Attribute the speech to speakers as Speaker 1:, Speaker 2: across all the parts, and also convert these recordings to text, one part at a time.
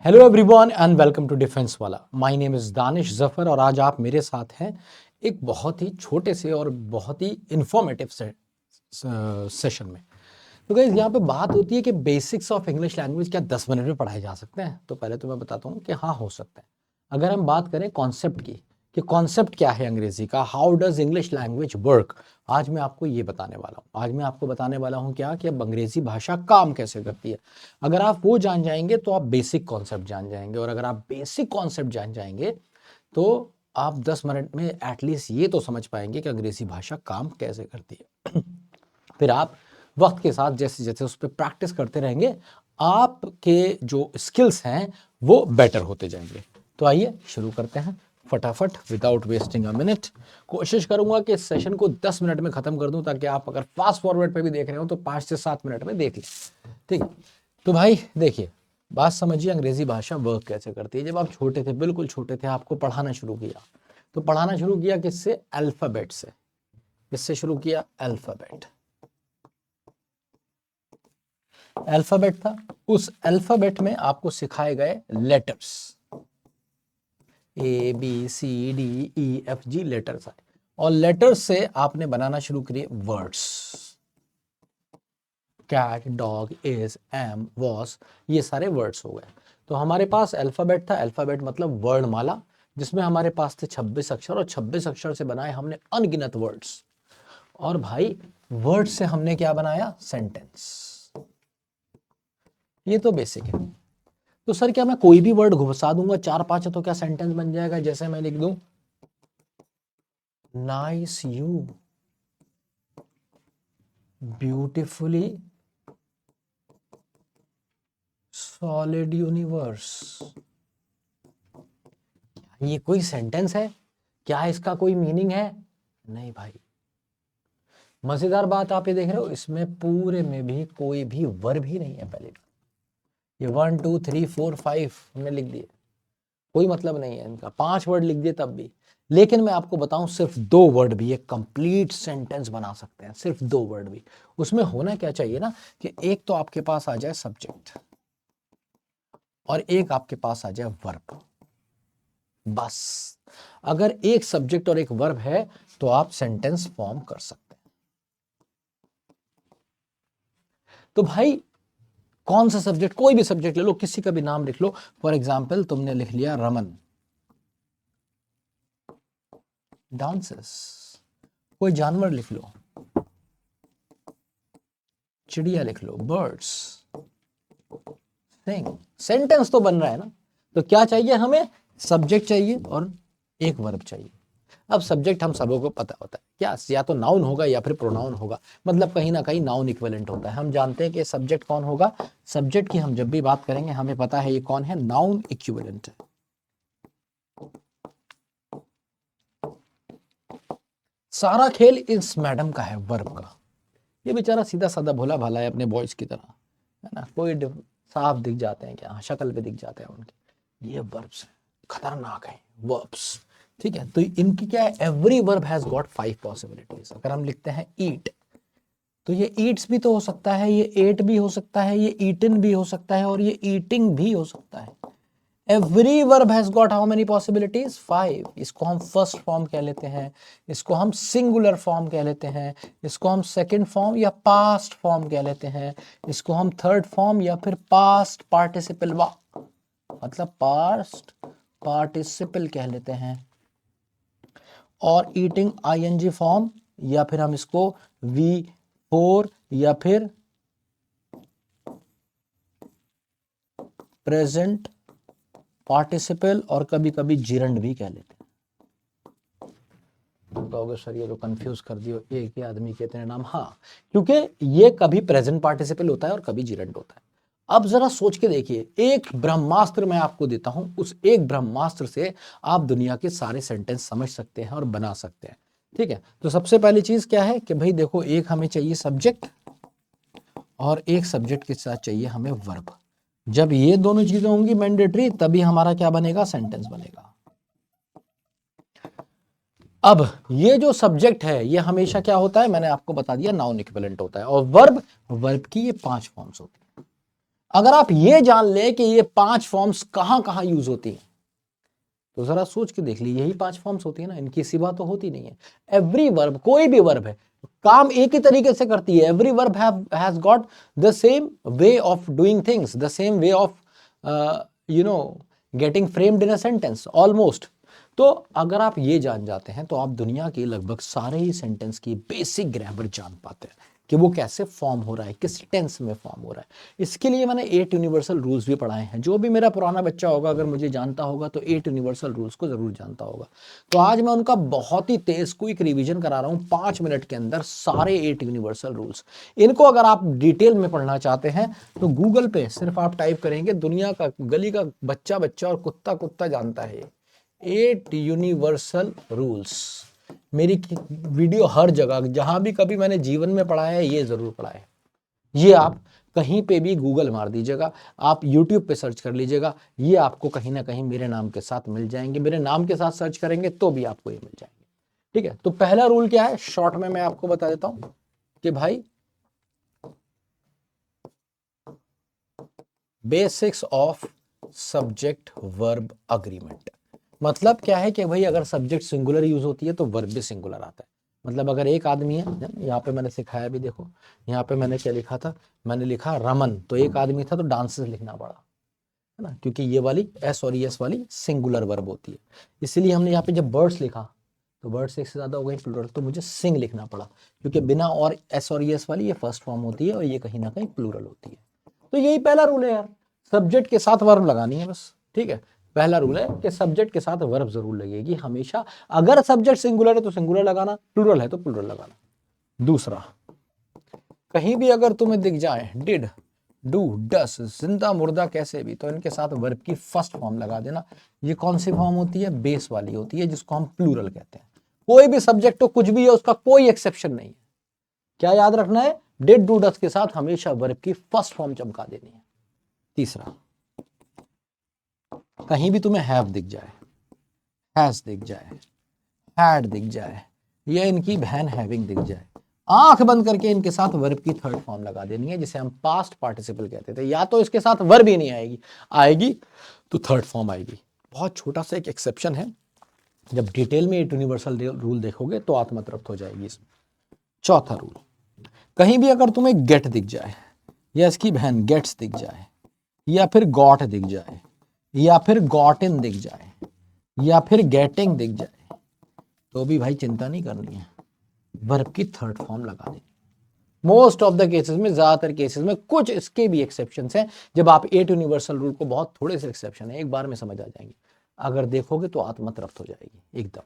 Speaker 1: Hello everyone and welcome to Defence Wala. My name is Danish Zafar और आज आप मेरे साथ हैं एक बहुत ही छोटे से और बहुत ही इंफॉर्मेटिव सेशन में। तो गाइस यहाँ पे बात होती है कि बेसिक्स ऑफ इंग्लिश लैंग्वेज क्या 10 मिनट में पढ़ाए जा सकते हैं। तो पहले तो मैं बताता हूँ कि हाँ, हो सकता है। अगर हम बात करें कॉन्सेप्ट की कि कॉन्सेप्ट क्या है अंग्रेजी का, how does English language work, आज मैं आपको ये बताने वाला हूँ। आज मैं आपको बताने वाला हूँ क्या कि अब अंग्रेजी भाषा काम कैसे करती है। अगर आप वो जान जाएंगे तो आप बेसिक कॉन्सेप्ट जान जाएंगे, और अगर आप बेसिक कॉन्सेप्ट जान जाएंगे तो आप 10 मिनट में एटलीस्ट ये तो समझ पाएंगे कि अंग्रेजी भाषा काम कैसे करती है। फिर आप वक्त के साथ जैसे जैसे उस पर प्रैक्टिस करते रहेंगे, आपके जो स्किल्स हैं वो बेटर होते जाएंगे। तो आइए शुरू करते हैं फटाफट, विदाउट वेस्टिंग अ मिनट। कोशिश करूंगा कि इस सेशन को 10 मिनट में खत्म कर दूं, ताकि आप अगर फास्ट फॉरवर्ड पे भी देख रहे हो तो 5 से 7 मिनट में देख लें। ठीक है, तो भाई देखिए, बात समझिए अंग्रेजी भाषा वर्क कैसे करती है। जब आप छोटे थे, बिल्कुल छोटे थे, आपको पढ़ाना शुरू किया, तो पढ़ाना शुरू किया किससे? अल्फाबेट से। किससे शुरू किया? अल्फाबेट। अल्फाबेट था, उस अल्फाबेट में आपको सिखाए गए letters, A B C D E F G letters आए, और लेटर्स से आपने बनाना शुरू किए words. Cat, dog, is, am, was, ये सारे वर्ड्स हो गए। तो हमारे पास अल्फाबेट था। अल्फाबेट मतलब वर्णमाला, जिसमें हमारे पास थे 26 अक्षर, और 26 अक्षर से बनाए हमने अनगिनत वर्ड्स। और भाई वर्ड से हमने क्या बनाया? सेंटेंस। ये तो बेसिक है। तो सर क्या मैं कोई भी वर्ड घुसा दूंगा 4-5 तो क्या सेंटेंस बन जाएगा? जैसे मैं लिख दूं nice you, beautifully solid universe, ये कोई सेंटेंस है? क्या इसका कोई मीनिंग है? नहीं भाई। मजेदार बात आप ये देख रहे हो, इसमें पूरे में भी कोई भी वर्ब ही नहीं है। पहले ये 1 2 3 4 5 हमने लिख दिए, कोई मतलब नहीं है इनका। 5 वर्ड लिख दिए तब भी। लेकिन मैं आपको बताऊं, सिर्फ 2 वर्ड भी एक कंप्लीट सेंटेंस बना सकते हैं। सिर्फ 2 वर्ड भी। उसमें होना क्या चाहिए ना, कि एक तो आपके पास आ जाए सब्जेक्ट, और एक आपके पास आ जाए वर्ब। बस अगर एक सब्जेक्ट और एक वर्ब है तो आप सेंटेंस फॉर्म कर सकते हैं। तो भाई कौन सा सब्जेक्ट? कोई भी सब्जेक्ट ले लो, किसी का भी नाम लिख लो। फॉर एग्जाम्पल तुमने लिख लिया रमन डांसेस। कोई जानवर लिख लो, चिड़िया लिख लो, बर्ड्स सिंग। सेंटेंस तो बन रहा है ना। तो क्या चाहिए हमें? सब्जेक्ट चाहिए और एक वर्ब चाहिए। अब सब्जेक्ट हम सबों को पता होता है क्या, या तो नाउन होगा या फिर प्रोनाउन होगा। मतलब कहीं ना कहीं नाउन इक्विवेलेंट होता है। हम जानते हैं कि सब्जेक्ट कौन होगा। सब्जेक्ट की हम जब भी बात करेंगे हमें पता है ये कौन है, नाउन इक्विवेलेंट है। सारा खेल इस मैडम का है, वर्ब का। ये बेचारा सीधा साधा भोला भाला है, अपने बॉयज की तरह, है ना। कोई साफ दिख जाते हैं क्या? शक्ल पे दिख जाते हैं उनके। ये वर्ब्स है, खतरनाक है वर्ब्स। ठीक है, तो इनकी क्या है? Every verb has got 5 possibilities. अगर हम लिखते हैं ईट, तो ये ईट्स भी तो हो सकता है, ये एट भी हो सकता है, ये ईटन भी हो सकता है, और ये ईटिंग भी हो सकता है। Every verb has got how many possibilities? 5। इसको हम फर्स्ट फॉर्म कह लेते हैं, इसको हम सिंगुलर फॉर्म कह लेते हैं, इसको हम सेकंड फॉर्म या पास्ट फॉर्म कह लेते हैं, इसको हम थर्ड फॉर्म या फिर पास्ट पार्टिसिपल मतलब पास्ट पार्टिसिपल कह लेते हैं, और ईटिंग आईएनजी फॉर्म, या फिर हम इसको V4 या फिर प्रेजेंट पार्टिसिपल, और कभी कभी जिरंड भी कह लेते हैं। कहोगे सर ये तो कंफ्यूज कर दियो, एक ही आदमी के इतने नाम। हाँ, क्योंकि ये कभी प्रेजेंट पार्टिसिपल होता है और कभी जिरंड होता है। अब जरा सोच के देखिए, एक ब्रह्मास्त्र मैं आपको देता हूं, उस एक ब्रह्मास्त्र से आप दुनिया के सारे सेंटेंस समझ सकते हैं और बना सकते हैं। ठीक है, तो सबसे पहली चीज क्या है कि भाई देखो, एक हमें चाहिए सब्जेक्ट, और एक सब्जेक्ट के साथ चाहिए हमें वर्ब। जब ये दोनों चीजें होंगी मैंडेटरी, तभी हमारा क्या बनेगा? सेंटेंस बनेगा। अब ये जो सब्जेक्ट है ये हमेशा क्या होता है? मैंने आपको बता दिया, नाउन इक्विवेलेंट होता है। और वर्ब, वर्ब की ये 5 फॉर्म्स होती है। अगर आप ये जान ले कि ये 5 फॉर्म्स कहां कहां यूज होती हैं, तो जरा सोच के देख लीजिए, यही 5 फॉर्म्स होती है ना, इनकी सिवा तो होती नहीं है। एवरी वर्ब, कोई भी वर्ब है, काम एक ही तरीके से करती है। Every verb has got the same way of doing things, the same way of getting framed in a sentence almost. तो अगर आप ये जान जाते हैं तो आप दुनिया के लगभग सारे ही सेंटेंस की बेसिक ग्रामर जान पाते हैं कि वो कैसे फॉर्म हो रहा है, किस टेंस में फॉर्म हो रहा है। इसके लिए मैंने 8 यूनिवर्सल रूल्स भी पढ़ाए हैं। जो भी मेरा पुराना बच्चा होगा, अगर मुझे जानता होगा तो 8 यूनिवर्सल रूल्स को जरूर जानता होगा। तो आज मैं उनका बहुत ही तेज क्विक रिवीजन करा रहा हूँ 5 मिनट के अंदर, सारे 8 यूनिवर्सल रूल्स। इनको अगर आप डिटेल में पढ़ना चाहते हैं तो गूगल पे सिर्फ आप टाइप करेंगे, दुनिया का गली का बच्चा बच्चा और कुत्ता कुत्ता जानता है 8 यूनिवर्सल रूल्स। मेरी वीडियो हर जगह, जहां भी कभी मैंने जीवन में पढ़ा है, ये जरूर पढ़ा है। ये आप कहीं पे भी गूगल मार दीजिएगा, आप यूट्यूब पे सर्च कर लीजिएगा, ये आपको कहीं ना कहीं मेरे नाम के साथ मिल जाएंगे। मेरे नाम के साथ सर्च करेंगे तो भी आपको ये मिल जाएंगे। ठीक है, तो पहला रूल क्या है, शॉर्ट में मैं आपको बता देता हूं कि भाई basics of subject verb agreement. मतलब क्या है कि भाई अगर सब्जेक्ट सिंगुलर यूज होती है तो वर्ब भी सिंगुलर आता है। मतलब अगर एक आदमी है, यहाँ पे मैंने सिखाया भी, देखो यहाँ पे मैंने क्या लिखा था, मैंने लिखा रमन, तो एक आदमी था तो डांसेस लिखना पड़ा, है ना, क्योंकि ये वाली एस और एस वाली सिंगुलर वर्ब होती है। इसीलिए हमने यहाँ पे जब बर्ड्स लिखा तो बर्ड्स एक से ज्यादा हो गई प्लूरल, तो मुझे सिंग लिखना पड़ा, क्योंकि बिना और एस और एस वाली ये फर्स्ट फॉर्म होती है और ये कहीं ना कहीं प्लूरल होती है। तो यही पहला रूल है यार, सब्जेक्ट के साथ वर्ब लगानी है बस। ठीक है, पहला रूल है कि सब्जेक्ट के साथ वर्ब जरूर लगेगी हमेशा। अगर सब्जेक्ट सिंगुलर है तो सिंगुलर लगाना, प्लूरल है तो प्लूरल लगाना। दूसरा, कहीं भी अगर तुम्हें दिख जाए डिड, डू, डस, जिंदा मुर्दा कैसे भी, तो इनके साथ वर्ब की फर्स्ट फॉर्म लगा देना। ये कौन सी फॉर्म होती है, बेस वाली होती है, जिसको हम प्लूरल कहते हैं। कोई भी सब्जेक्ट हो, कुछ भी है, उसका कोई एक्सेप्शन नहीं है। क्या याद रखना है, डिड, डू, डस के साथ हमेशा वर्ब की फर्स्ट फॉर्म चमका देनी है। तीसरा, कहीं भी तुम्हें हैव दिख जाए, हैज दिख जाए, हैड दिख जाए, या इनकी बहन हैविंग दिख जाए, आंख बंद करके इनके साथ वर्ब की थर्ड फॉर्म लगा देनी है, जिसे हम पास्ट पार्टिसिपल कहते थे। या तो इसके साथ वर्ब ही नहीं आएगी, आएगी तो थर्ड फॉर्म आएगी। बहुत छोटा सा एक एक्सेप्शन है, जब डिटेल में यूनिवर्सल रूल देखोगे तो आत्मतृप्त हो जाएगी इसमें। चौथा रूल, कहीं भी अगर तुम्हें गेट दिख जाए, या इसकी बहन गेट्स दिख जाए, या फिर गॉट दिख जाए, या फिर गॉट इन दिख जाए, या फिर गेटिंग दिख जाए, तो भी भाई चिंता नहीं करनी है, वर्ब की थर्ड फॉर्म लगा देनी। मोस्ट ऑफ द केसेस में, ज्यादातर केसेस में, कुछ इसके भी एक्सेप्शंस हैं। जब आप 8 यूनिवर्सल रूल को, बहुत थोड़े से एक्सेप्शन है, एक बार में समझ आ जाएंगे, अगर देखोगे तो आत्मतृप्त हो जाएगी एकदम।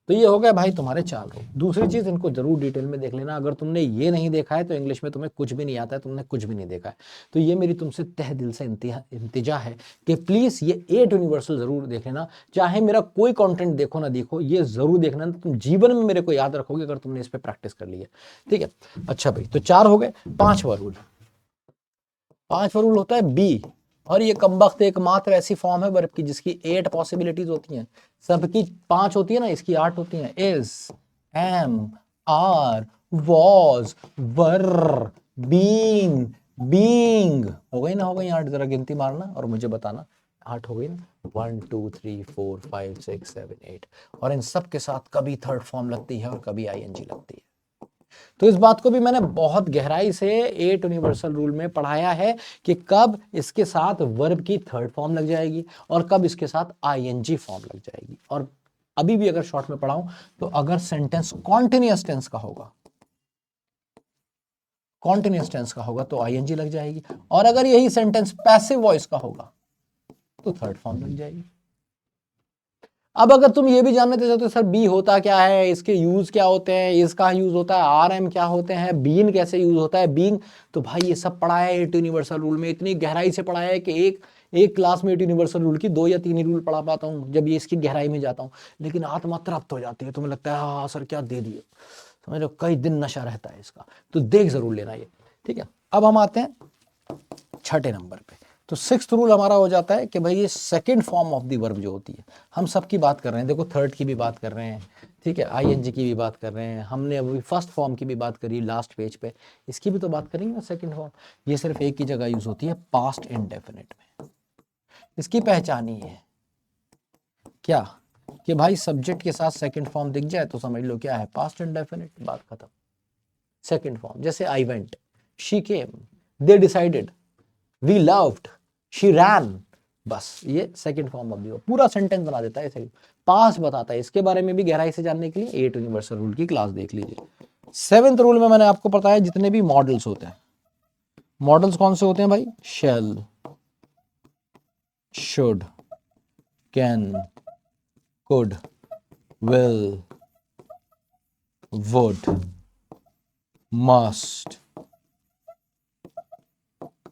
Speaker 1: तो ये हो गया भाई तुम्हारे 4 रूल। दूसरी चीज, इनको जरूर डिटेल में देख लेना। अगर तुमने ये नहीं देखा है तो इंग्लिश में तुम्हें कुछ भी नहीं आता है, तुमने कुछ भी नहीं देखा है। तो ये मेरी तुमसे तह दिल से इंतजा है कि प्लीज ये 8 यूनिवर्सल जरूर देख लेना। चाहे मेरा कोई कंटेंट देखो ना देखो, ये जरूर देखना, तुम जीवन में मेरे को याद रखोगे अगर तुमने इस पर प्रैक्टिस कर ली है। ठीक है, अच्छा भाई, तो 4 हो गए। 5वां रूल, 5वां रूल होता है बी। और ये कमबख्त एकमात्र ऐसी फॉर्म है वर्ब की जिसकी 8 पॉसिबिलिटीज होती हैं। सबकी 5 होती है ना, इसकी 8 होती हैं। Is, am, are, was, were, been, being. हो गई ना, हो गई 8? जरा गिनती मारना और मुझे बताना। 8 हो गई ना, 1 2 3 4 5 6 7 8। और इन सब के साथ कभी थर्ड फॉर्म लगती है और कभी आईएनजी लगती है। तो इस बात को भी मैंने बहुत गहराई से 8 यूनिवर्सल रूल में पढ़ाया है कि कब इसके साथ वर्ब की थर्ड फॉर्म लग जाएगी और कब इसके साथ आईएनजी फॉर्म लग जाएगी। और अभी भी अगर शॉर्ट में पढ़ाऊं तो अगर सेंटेंस कॉन्टिन्यूअस टेंस का होगा, कॉन्टिन्यूअस टेंस का होगा तो आईएनजी लग जाएगी, और अगर यही सेंटेंस पैसिव वॉइस का होगा तो थर्ड फॉर्म लग जाएगी। अब अगर तुम ये भी जानना चाहते हो सर बी होता क्या है, इसके यूज क्या होते हैं, इसका यूज होता है, आर एम क्या होते हैं, बीन कैसे यूज होता है, बीइंग, तो भाई ये सब पढ़ा है 8 यूनिवर्सल रूल में। इतनी गहराई से पढ़ा है कि एक क्लास में 8 यूनिवर्सल रूल की 2 या 3 ही रूल पढ़ा पाता हूँ जब ये इसकी गहराई में जाता हूँ। लेकिन आत्मा तृप्त हो जाती है, तुम्हें लगता है हाँ सर क्या दे दिए, समझ लो, कई दिन नशा रहता है इसका। तो देख जरूर लेना ये। ठीक है, अब हम आते हैं 6ठे नंबर पे। तो सिक्स्थ रूल हमारा हो जाता है कि भाई ये second form of the verb जो होती है, हम सबकी बात कर रहे हैं, देखो थर्ड की भी बात कर रहे हैं, ठीक है, आईएनजी की भी बात कर रहे हैं, हमने अभी फर्स्ट फॉर्म की भी बात करी लास्ट पेज पे, इसकी भी तो बात करेंगे ना सेकंड फॉर्म। ये सिर्फ एक ही जगह यूज होती है, पास्ट इंडेफिनिट में। इसकी पहचान ही है क्या कि भाई सब्जेक्ट के साथ सेकंड फॉर्म दिख जाए तो समझ लो क्या है, पास्ट इंडेफिनिट, बात खत्म। सेकंड फॉर्म जैसे I went, she came, they decided, we loved, she ran, बस ये second form of the verb, पूरा सेंटेंस बना देता है। पास्ट बताता है। इसके बारे में भी गहराई से जानने के लिए 8 यूनिवर्सल रूल की क्लास देख लीजिए। सेवेंथ रूल में मैंने आपको बताया जितने भी मॉडल्स होते हैं, मॉडल्स कौन से होते हैं भाई, shall, should, can, could, will, would, must,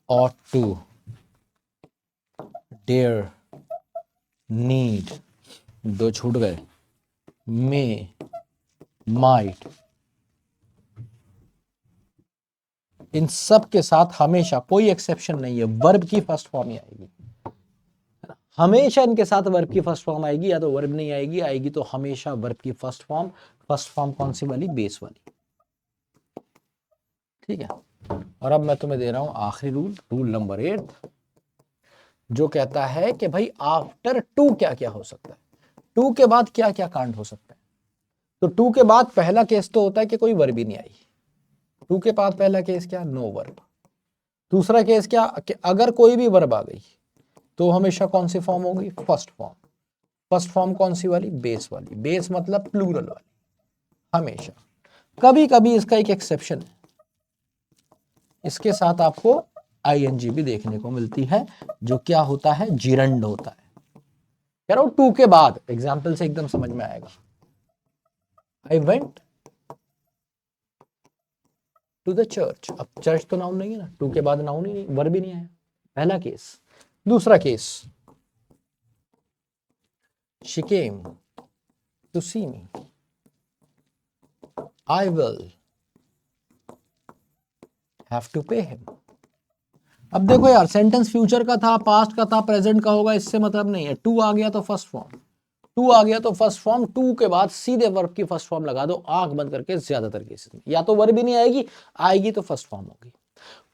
Speaker 1: ought to, dare, need, दो छूट गए, may, might, इन सब के साथ हमेशा कोई एक्सेप्शन नहीं है, वर्ब की फर्स्ट फॉर्म ही आएगी। हमेशा इनके साथ वर्ब की फर्स्ट फॉर्म आएगी, या तो वर्ब नहीं आएगी, आएगी तो हमेशा वर्ब की फर्स्ट फॉर्म। फर्स्ट फॉर्म कौन सी वाली, बेस वाली, ठीक है। और अब मैं तुम्हें दे रहा हूं आखिरी रूल, रूल नंबर 8, जो कहता है कि भाई आफ्टर टू क्या क्या हो सकता है, टू के बाद क्या क्या कांड हो सकता है। तो टू के बाद पहला केस तो होता है कि कोई वर्ब ही नहीं आई, टू के बाद पहला केस क्या, नो वर्ब। दूसरा केस क्या कि अगर कोई भी वर्ब आ गई तो हमेशा कौन सी फॉर्म होगी, फर्स्ट फॉर्म। फर्स्ट फॉर्म कौन सी वाली, बेस वाली, बेस मतलब प्लूरल वाली, हमेशा। कभी कभी इसका एक एक्सेप्शन है, इसके साथ आपको आईएनजी भी देखने को मिलती है, जो क्या होता है, जिरंड होता है। कह रहा हूं टू के बाद, एग्जाम्पल से एकदम समझ में आएगा। I went to the church, अब चर्च तो नाउन नहीं है ना, टू के बाद नाउन ही नहीं, वर्ब भी नहीं आया, पहला केस। दूसरा case, she came to see me, I will have to pay him. अब देखो यार, सेंटेंस फ्यूचर का था, पास्ट का था, प्रेजेंट का होगा, इससे मतलब नहीं है। टू आ गया तो फर्स्ट फॉर्म, टू आ गया तो फर्स्ट फॉर्म, टू के बाद सीधे वर्ब की फर्स्ट फॉर्म लगा दो, आंख बंद करके। ज्यादातर केसेस में या तो वर्ब ही नहीं आएगी, आएगी तो फर्स्ट फॉर्म होगी।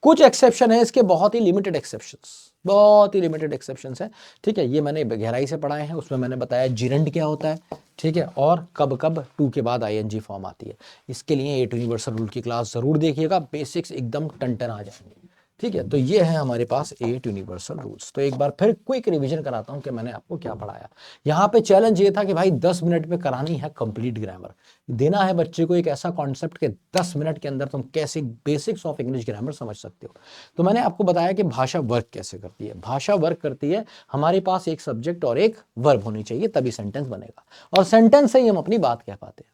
Speaker 1: कुछ एक्सेप्शन है इसके, बहुत ही लिमिटेड एक्सेप्शंस, बहुत ही लिमिटेड एक्सेप्शंस है, ठीक है। ये मैंने गहराई से पढ़ाए हैं, उसमें मैंने बताया जिरंड क्या होता है, ठीक है, और कब कब टू के बाद आईएनजी फॉर्म आती है। इसके लिए 8 यूनिवर्सल रूल की क्लास जरूर देखिएगा, बेसिक्स एकदम टन आ जाएंगे, ठीक है। तो ये है हमारे पास 8 यूनिवर्सल रूल्स। तो एक बार फिर क्विक रिवीजन कराता हूं कि मैंने आपको क्या पढ़ाया। यहाँ पे चैलेंज ये था कि भाई 10 मिनट में करानी है कंप्लीट ग्रामर, देना है बच्चे को एक ऐसा कॉन्सेप्ट कि 10 मिनट के अंदर तुम कैसे बेसिक्स ऑफ इंग्लिश ग्रामर समझ सकते हो। तो मैंने आपको बताया कि भाषा वर्क कैसे करती है। भाषा वर्क करती है, हमारे पास एक सब्जेक्ट और एक वर्ब होनी चाहिए, तभी सेंटेंस बनेगा, और सेंटेंस से ही हम अपनी बात कह पाते हैं,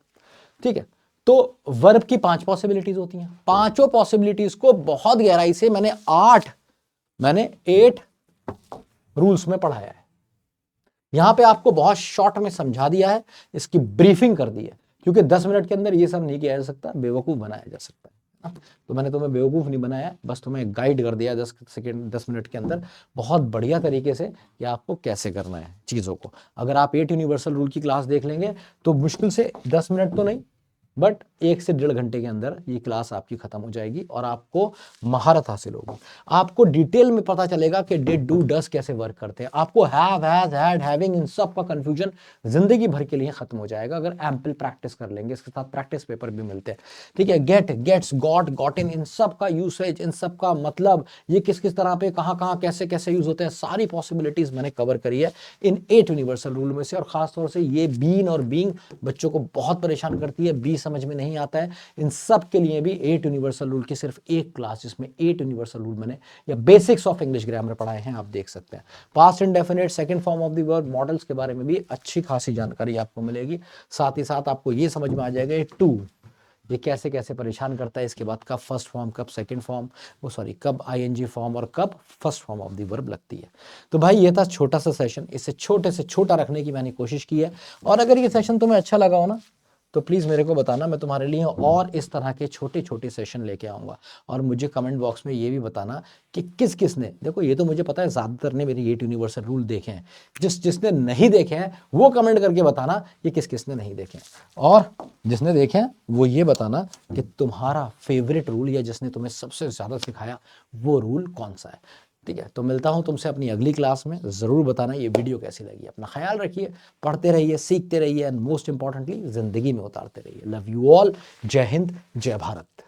Speaker 1: ठीक है। तो वर्ब की 5 पॉसिबिलिटीज होती हैं, पांचों पॉसिबिलिटीज को बहुत गहराई से मैंने 8 रूल्स में पढ़ाया है। यहां पे आपको बहुत शॉर्ट में समझा दिया है, इसकी ब्रीफिंग कर दी है, क्योंकि 10 मिनट के अंदर ये सब नहीं किया जा सकता, बेवकूफ बनाया जा सकता है। तो मैंने तुम्हें बेवकूफ नहीं बनाया, बस तुम्हें गाइड कर दिया 10 मिनट के अंदर बहुत बढ़िया तरीके से कि आपको कैसे करना है चीजों को। अगर आप 8 यूनिवर्सल रूल की क्लास देख लेंगे तो मुश्किल से 10 मिनट तो नहीं, बट 1 से 1.5 घंटे के अंदर ये क्लास आपकी खत्म हो जाएगी और आपको महारत हासिल होगी। आपको डिटेल में पता चलेगा कि डिड, डू, डस कैसे वर्क करते हैं। आपको हैव, हैज, हैड, हैविंग, इन सब का कंफ्यूजन जिंदगी भर के लिए खत्म हो जाएगा अगर एम्पल प्रैक्टिस कर लेंगे। इसके साथ प्रैक्टिस पेपर भी मिलते हैं, ठीक है। गेट, गेट्स, गॉट, गॉटन, इन सब का यूसेज, इन सब का मतलब, ये किस किस तरह पे, कहां कहां, कैसे कैसे यूज होते हैं, सारी पॉसिबिलिटीज मैंने कवर करी है इन 8 यूनिवर्सल रूल में से। और खासतौर से ये बीन और बीइंग बच्चों को बहुत परेशान करती है, बी समझ में नहीं आता है। इन सब के लिए भी 8 यूनिवर्सल रूल की सिर्फ एक क्लास, जिसमें 8 यूनिवर्सल रूल मैंने या बेसिक्स ऑफ इंग्लिश ग्रामर पढ़ाए हैं, आप देख सकते हैं। Past indefinite, second form of the verb, models के बारे में भी अच्छी खासी जानकारी आपको मिलेगी। साथ ही साथ आपको ये समझ में आ जाएगा टू ये कैसे कैसे परेशान करता है, इसके बाद कब फर्स्ट फॉर्म, कब सेकंड फॉर्म, कब आईएनजी फॉर्म और कब first form of the verb लगती है। तो भाई ये था छोटा सा सेशन, इसे छोटे से छोटा रखने की मैंने कोशिश की है। और अगर ये सेशन तुम्हें अच्छा लगा हो ना, तो प्लीज़ मेरे को बताना, मैं तुम्हारे लिए और इस तरह के छोटे छोटे सेशन लेके आऊँगा। और मुझे कमेंट बॉक्स में ये भी बताना कि किस किस ने, देखो ये तो मुझे पता है ज़्यादातर ने मेरे 8 यूनिवर्सल रूल देखे हैं, जिसने नहीं देखे हैं वो कमेंट करके बताना कि किस किस ने नहीं देखे हैं, और जिसने देखे हैं वो ये बताना कि तुम्हारा फेवरेट रूल या जिसने तुम्हें सबसे ज़्यादा सिखाया वो रूल कौन सा है। ठीक है, तो मिलता हूं तुमसे अपनी अगली क्लास में। ज़रूर बताना ये वीडियो कैसी लगी। अपना ख्याल रखिए, पढ़ते रहिए, सीखते रहिए, एंड मोस्ट इंपॉर्टेंटली ज़िंदगी में उतारते रहिए। Love you all. जय हिंद, जय भारत।